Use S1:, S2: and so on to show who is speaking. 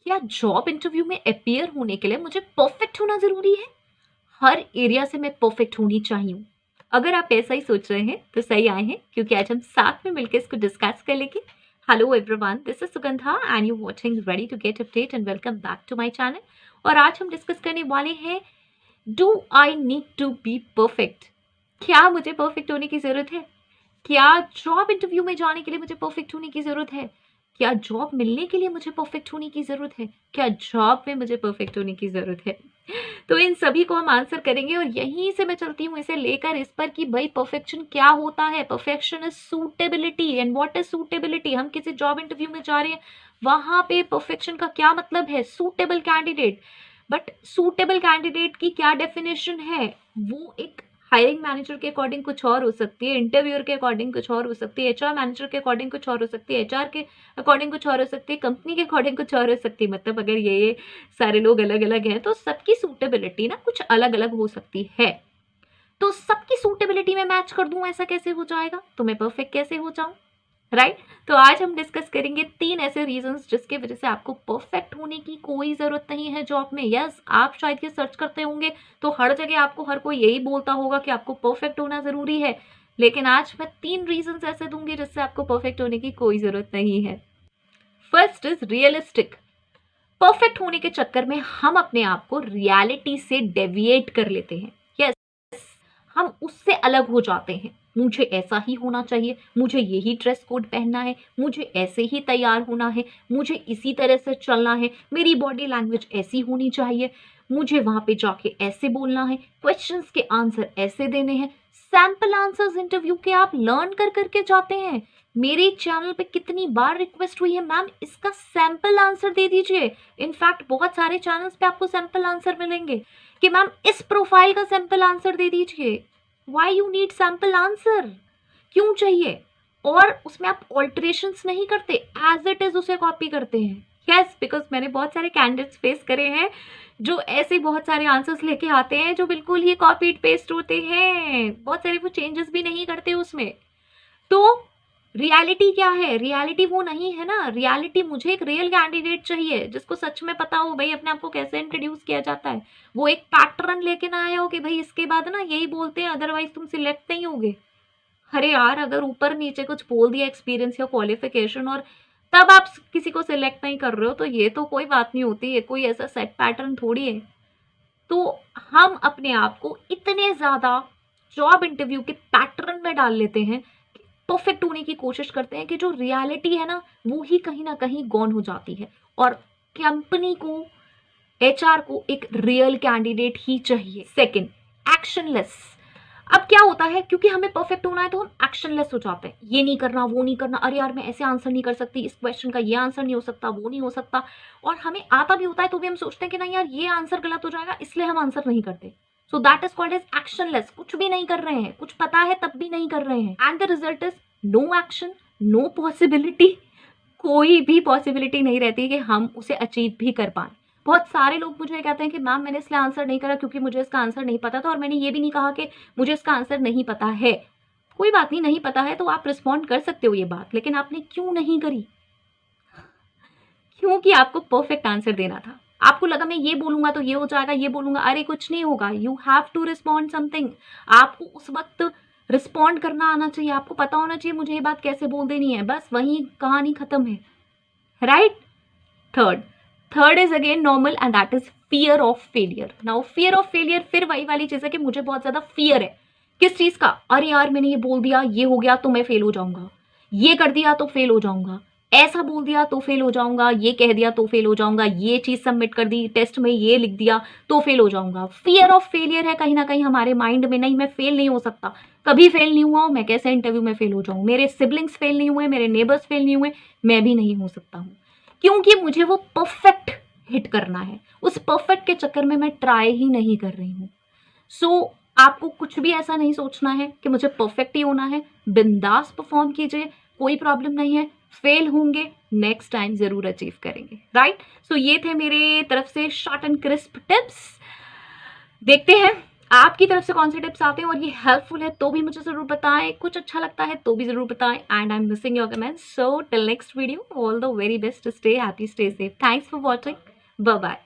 S1: क्या job interview में appear होने के लिए मुझे परफेक्ट होना जरूरी है? हर एरिया से मैं परफेक्ट होनी चाहिए। अगर आप ऐसा ही सोच रहे हैं तो सही आए हैं, क्योंकि आज हम साथ में मिलकर इसको डिस्कस कर लेंगे। Hello everyone, this is Sugandha and you watching ready to get update and welcome back to my channel. और आज हम डिस्कस करने वाले हैं, do I need to be perfect? क्या मुझे परफेक्ट होने की जरूरत है? क्या जॉब इंटरव्यू में जाने के लिए मुझे परफेक्ट होने की जरूरत है? क्या जॉब मिलने के लिए मुझे परफेक्ट होने की जरूरत है? क्या जॉब में मुझे परफेक्ट होने की जरूरत है? तो इन सभी को हम आंसर करेंगे और यहीं से मैं चलती हूँ इसे लेकर इस पर कि भाई परफेक्शन क्या होता है। Perfection is suitability. And what is suitability? हम किसी जॉब इंटरव्यू में जा रहे हैं, वहां पे परफेक्शन का क्या मतलब है? Suitable candidate. But suitable candidate की क्या डेफिनेशन है? वो एक हायरिंग मैनेजर के अकॉर्डिंग कुछ और हो सकती है, इंटरव्यूअर के अकॉर्डिंग कुछ और हो सकती है, एचआर मैनेजर के अकॉर्डिंग कुछ और हो सकती है, एचआर के अकॉर्डिंग कुछ और हो सकती है, कंपनी के अकॉर्डिंग कुछ और हो सकती है। मतलब अगर ये सारे लोग अलग अलग हैं तो सबकी सूटेबिलिटी ना कुछ अलग अलग हो सकती है। तो सबकी सूटेबिलिटी में मैच कर दूं ऐसा कैसे हो जाएगा? तो मैं परफेक्ट कैसे हो जाऊं? राइट? तो आज हम डिस्कस करेंगे 3 ऐसे रीजंस जिसके वजह से आपको परफेक्ट होने की कोई जरूरत नहीं है जॉब में। यस, आप शायद ये सर्च करते होंगे तो हर जगह आपको हर कोई यही बोलता होगा कि आपको परफेक्ट होना जरूरी है, लेकिन आज मैं 3 रीजंस ऐसे दूंगी जिससे आपको परफेक्ट होने की कोई जरूरत नहीं है। First is realistic. परफेक्ट होने के चक्कर में हम अपने आप को रियलिटी से डेविएट कर लेते हैं। यस, हम उससे अलग हो जाते हैं। मुझे ऐसा ही होना चाहिए, मुझे यही ड्रेस कोड पहनना है, मुझे ऐसे ही तैयार होना है, मुझे इसी तरह से चलना है, मेरी बॉडी लैंग्वेज ऐसी होनी चाहिए, मुझे वहां पे जाके ऐसे बोलना है, क्वेश्चंस के आंसर ऐसे देने हैं। सैंपल आंसर्स इंटरव्यू के आप लर्न कर करके जाते हैं। मेरे चैनल पे कितनी बार रिक्वेस्ट हुई है, मैम इसका सैंपल आंसर दे दीजिए। इनफैक्ट बहुत सारे चैनल्स पे आपको सैंपल आंसर मिलेंगे कि मैम इस प्रोफाइल का सैंपल आंसर दे दीजिए। Why you need sample answer? क्यों चाहिए? और उसमें आप ऑल्टरेशंस नहीं करते, एज इट इज उसे कॉपी करते हैं। यस, बिकॉज मैंने बहुत सारे कैंडिडेट्स फेस करे हैं जो ऐसे बहुत सारे आंसर्स लेके आते हैं जो बिल्कुल ही कॉपी पेस्ट होते हैं, बहुत सारे वो चेंजेस भी नहीं करते उसमें। तो रियलिटी क्या है? रियलिटी वो नहीं है ना। रियलिटी, मुझे एक रियल कैंडिडेट चाहिए जिसको सच में पता हो भाई अपने आप को कैसे इंट्रोड्यूस किया जाता है। वो एक पैटर्न लेके ना आया हो कि भाई इसके बाद ना यही बोलते हैं अदरवाइज तुम सिलेक्ट नहीं होगे। अरे यार, अगर ऊपर नीचे कुछ बोल दिया एक्सपीरियंस या क्वालिफिकेशन और तब आप किसी को सिलेक्ट नहीं कर रहे हो तो ये तो कोई बात नहीं होती है, कोई ऐसा सेट पैटर्न थोड़ी है। तो हम अपने आप को इतने ज्यादा जॉब इंटरव्यू के पैटर्न में डाल लेते हैं, परफेक्ट होने की कोशिश करते हैं कि जो रियलिटी है ना वो ही कहीं ना कहीं गॉन हो जाती है। और कंपनी को, एचआर को एक रियल कैंडिडेट ही चाहिए। Second, actionless. अब क्या होता है, क्योंकि हमें परफेक्ट होना है तो हम एक्शनलेस हो जाते हैं। ये नहीं करना, वो नहीं करना, अरे यार मैं ऐसे आंसर नहीं कर सकती, इस क्वेश्चन का ये आंसर नहीं हो सकता, वो नहीं हो सकता। और हमें आता भी होता है तो भी हम सोचते हैं कि नहीं यार ये आंसर गलत हो जाएगा, इसलिए हम आंसर नहीं करते। So that is called as actionless. कुछ भी नहीं कर रहे हैं, कुछ पता है तब भी नहीं कर रहे हैं, and the result is no action, no possibility. कोई भी पॉसिबिलिटी नहीं रहती कि हम उसे अचीव भी कर पाए। बहुत सारे लोग मुझे कहते हैं कि मैम मैंने इसलिए आंसर नहीं करा क्योंकि मुझे इसका आंसर नहीं पता था, और मैंने ये भी नहीं कहा कि मुझे इसका आंसर नहीं पता है। कोई बात नहीं, नहीं पता है तो आप रिस्पॉन्ड कर सकते हो ये बात, लेकिन आपने क्यों नहीं करी? क्योंकि आपको परफेक्ट आंसर देना था। आपको लगा मैं ये बोलूंगा तो ये हो जाएगा, ये बोलूंगा, अरे कुछ नहीं होगा। You have to respond something. आपको उस वक्त रिस्पॉन्ड करना आना चाहिए, आपको पता होना चाहिए मुझे ये बात कैसे बोल देनी है, बस वही कहानी खत्म है। Right? Third is again normal and that is fear of failure. Now fear of failure फिर वही वाली चीज है कि मुझे बहुत ज्यादा फियर है। किस चीज का? अरे यार मैंने ये बोल दिया, ये हो गया तो मैं फेल हो जाऊंगा, ये कर दिया तो फेल हो जाऊंगा, ऐसा बोल दिया तो फेल हो जाऊंगा, ये कह दिया तो फेल हो जाऊंगा, ये चीज सबमिट कर दी टेस्ट में, ये लिख दिया तो फेल हो जाऊंगा। फियर ऑफ फेलियर है कहीं ना कहीं हमारे माइंड में। नहीं, मैं फेल नहीं हो सकता, कभी फेल नहीं हुआ हूं, मैं कैसे इंटरव्यू में फेल हो जाऊं? मेरे सिबलिंग्स फेल नहीं हुए, मेरे नेबर्स फेल नहीं हुए, मैं भी नहीं हो सकता हूं, क्योंकि मुझे वो परफेक्ट हिट करना है। उस परफेक्ट के चक्कर में मैं ट्राई ही नहीं कर रही हूँ। सो आपको कुछ भी ऐसा नहीं सोचना है कि मुझे परफेक्ट ही होना है। बिंदास परफॉर्म कीजिए, कोई प्रॉब्लम नहीं है। फेल होंगे, नेक्स्ट टाइम जरूर अचीव करेंगे। राइट? सो ये थे मेरे तरफ से शॉर्ट एंड क्रिस्प टिप्स। देखते हैं आपकी तरफ से कौन से टिप्स आते हैं और ये हेल्पफुल है तो भी मुझे ज़रूर बताएं, कुछ अच्छा लगता है तो भी ज़रूर बताएं। And I am missing your comments. So till next video, all the very best, stay happy, stay safe, thanks for watching, bye bye.